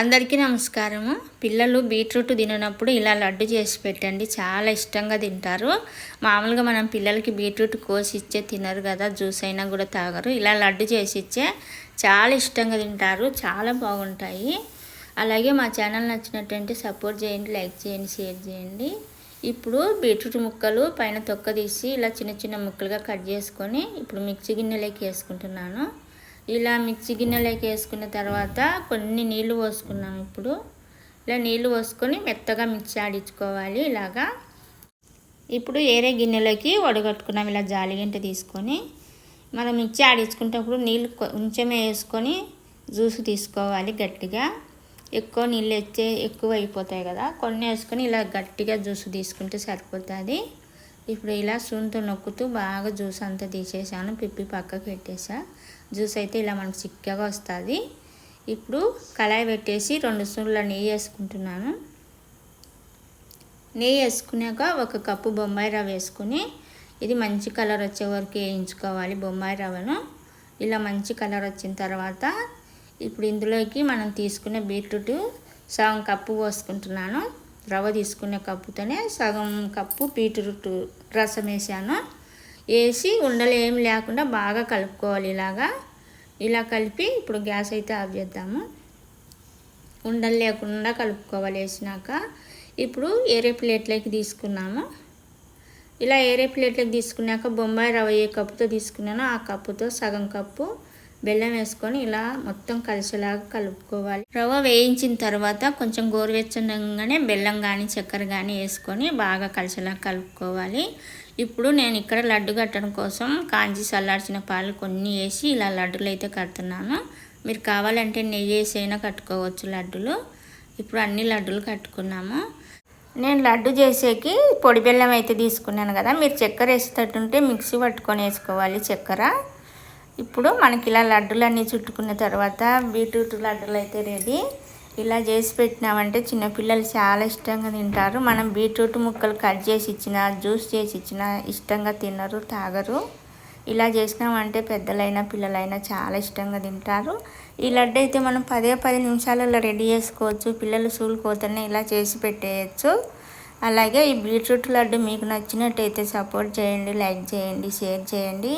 అందరికీ నమస్కారము. పిల్లలు బీట్రూట్ తిననప్పుడు ఇలా లడ్డు చేసి పెట్టండి, చాలా ఇష్టంగా తింటారు. మామూలుగా మనం పిల్లలకి బీట్రూట్ కోసి ఇచ్చే తినరు కదా, జ్యూస్ అయినా కూడా తాగరు. ఇలా లడ్డు చేసి ఇచ్చే చాలా ఇష్టంగా తింటారు, చాలా బాగుంటాయి. అలాగే మా ఛానల్ నచ్చినట్టుంటే సపోర్ట్ చేయండి, లైక్ చేయండి, షేర్ చేయండి. ఇప్పుడు బీట్రూట్ ముక్కలు పైన తొక్క తీసి ఇలా చిన్న చిన్న ముక్కలుగా కట్ చేసుకొని ఇప్పుడు మిక్సీ గిన్నెలోకి వేసుకుంటున్నాను. ఇలా మిక్సీ గిన్నెలోకి వేసుకున్న తర్వాత కొన్ని నీళ్లు పోసుకున్నాం. ఇప్పుడు ఇలా నీళ్లు పోసుకొని మెత్తగా మిక్సీ ఆడించుకోవాలి ఇలాగా. ఇప్పుడు ఏరే గిన్నెలోకి వడగట్టుకున్నాం. ఇలా జాలిగంట తీసుకొని మనం మిక్సీ ఆడించుకునేటప్పుడు నీళ్ళు కొంచెమే వేసుకొని జ్యూస్ తీసుకోవాలి గట్టిగా. ఎక్కువ నీళ్ళు వేస్తే ఎక్కువ అయిపోతాయి కదా, కొన్ని వేసుకొని ఇలా గట్టిగా జ్యూస్ తీసుకుంటే సరిపోతుంది. ఇప్పుడు ఇలా స్పూన్తో నొక్కుతూ బాగా జ్యూస్ అంతా తీసేసాను, పిప్పి పక్కకు పెట్టేసా. జ్యూస్ అయితే ఇలా మనకు చిక్కగా వస్తుంది. ఇప్పుడు కళాయి పెట్టేసి 2 స్పూన్ల నెయ్యి వేసుకుంటున్నాను. నెయ్యి వేసుకున్నాక 1 కప్పు బొంబాయి రవ్వ వేసుకుని ఇది మంచి కలర్ వచ్చే వరకు వేయించుకోవాలి. బొంబాయి రవ్వను ఇలా మంచి కలర్ వచ్చిన తర్వాత ఇప్పుడు ఇందులోకి మనం తీసుకునే బీట్రూట్ సగం కప్పు పోసుకుంటున్నాను. రవ్వ తీసుకునే కప్పుతోనే సగం కప్పు బీట్రూట్ రసం వేసాను. వేసి ఉండలు ఏమి లేకుండా బాగా కలుపుకోవాలి. ఇలా కలిపి ఇప్పుడు గ్యాస్ అయితే ఆఫ్ చేద్దాము. ఉండలు లేకుండా కలుపుకోవాలి. వేసినాక ఇప్పుడు ఏరే ప్లేట్లోకి తీసుకున్నాము. ఇలా ఏరే ప్లేట్లోకి తీసుకున్నాక బొంబాయి రవ్వ ఏ కప్పుతో తీసుకున్నానో ఆ కప్పుతో సగం కప్పు బెల్లం వేసుకొని ఇలా మొత్తం కలిసేలాగా కలుపుకోవాలి. రవ్వ వేయించిన తర్వాత కొంచెం గోరువెచ్చంగానే బెల్లం కానీ చక్కెర కానీ వేసుకొని బాగా కలిసేలాగా కలుపుకోవాలి. ఇప్పుడు నేను ఇక్కడ లడ్డు కట్టడం కోసం కాంచి చల్లార్చిన పాలు కొన్ని వేసి ఇలా లడ్డులు అయితే కడుతున్నాను. మీరు కావాలంటే నెయ్యి వేసి అయినా కట్టుకోవచ్చు లడ్డులు. ఇప్పుడు అన్ని లడ్డులు కట్టుకున్నాము. నేను లడ్డు చేసేకి పొడి బెల్లం అయితే తీసుకున్నాను కదా, మీరు చక్కెర వేసేటట్టుంటే మిక్సీ పట్టుకొని వేసుకోవాలి చక్కెర. ఇప్పుడు మనకి ఇలా లడ్డులన్నీ చుట్టుకున్న తర్వాత బీట్రూట్ లడ్డులు అయితే రెడీ. ఇలా చేసి పెట్టినామంటే చిన్నపిల్లలు చాలా ఇష్టంగా తింటారు. మనం బీట్రూట్ ముక్కలు కట్ చేసి ఇచ్చినా జ్యూస్ చేసి ఇచ్చినా ఇష్టంగా తినరు, తాగరు. ఇలా చేసినామంటే పెద్దలైనా పిల్లలైనా చాలా ఇష్టంగా తింటారు. ఈ లడ్డు అయితే మనం 10 నిమిషాలలో రెడీ చేసుకోవచ్చు. పిల్లలు స్కూల్కి పోతేనే ఇలా చేసి పెట్టేయచ్చు. అలాగే ఈ బీట్రూట్ లడ్డు మీకు నచ్చినట్టయితే సపోర్ట్ చేయండి, లైక్ చేయండి, షేర్ చేయండి.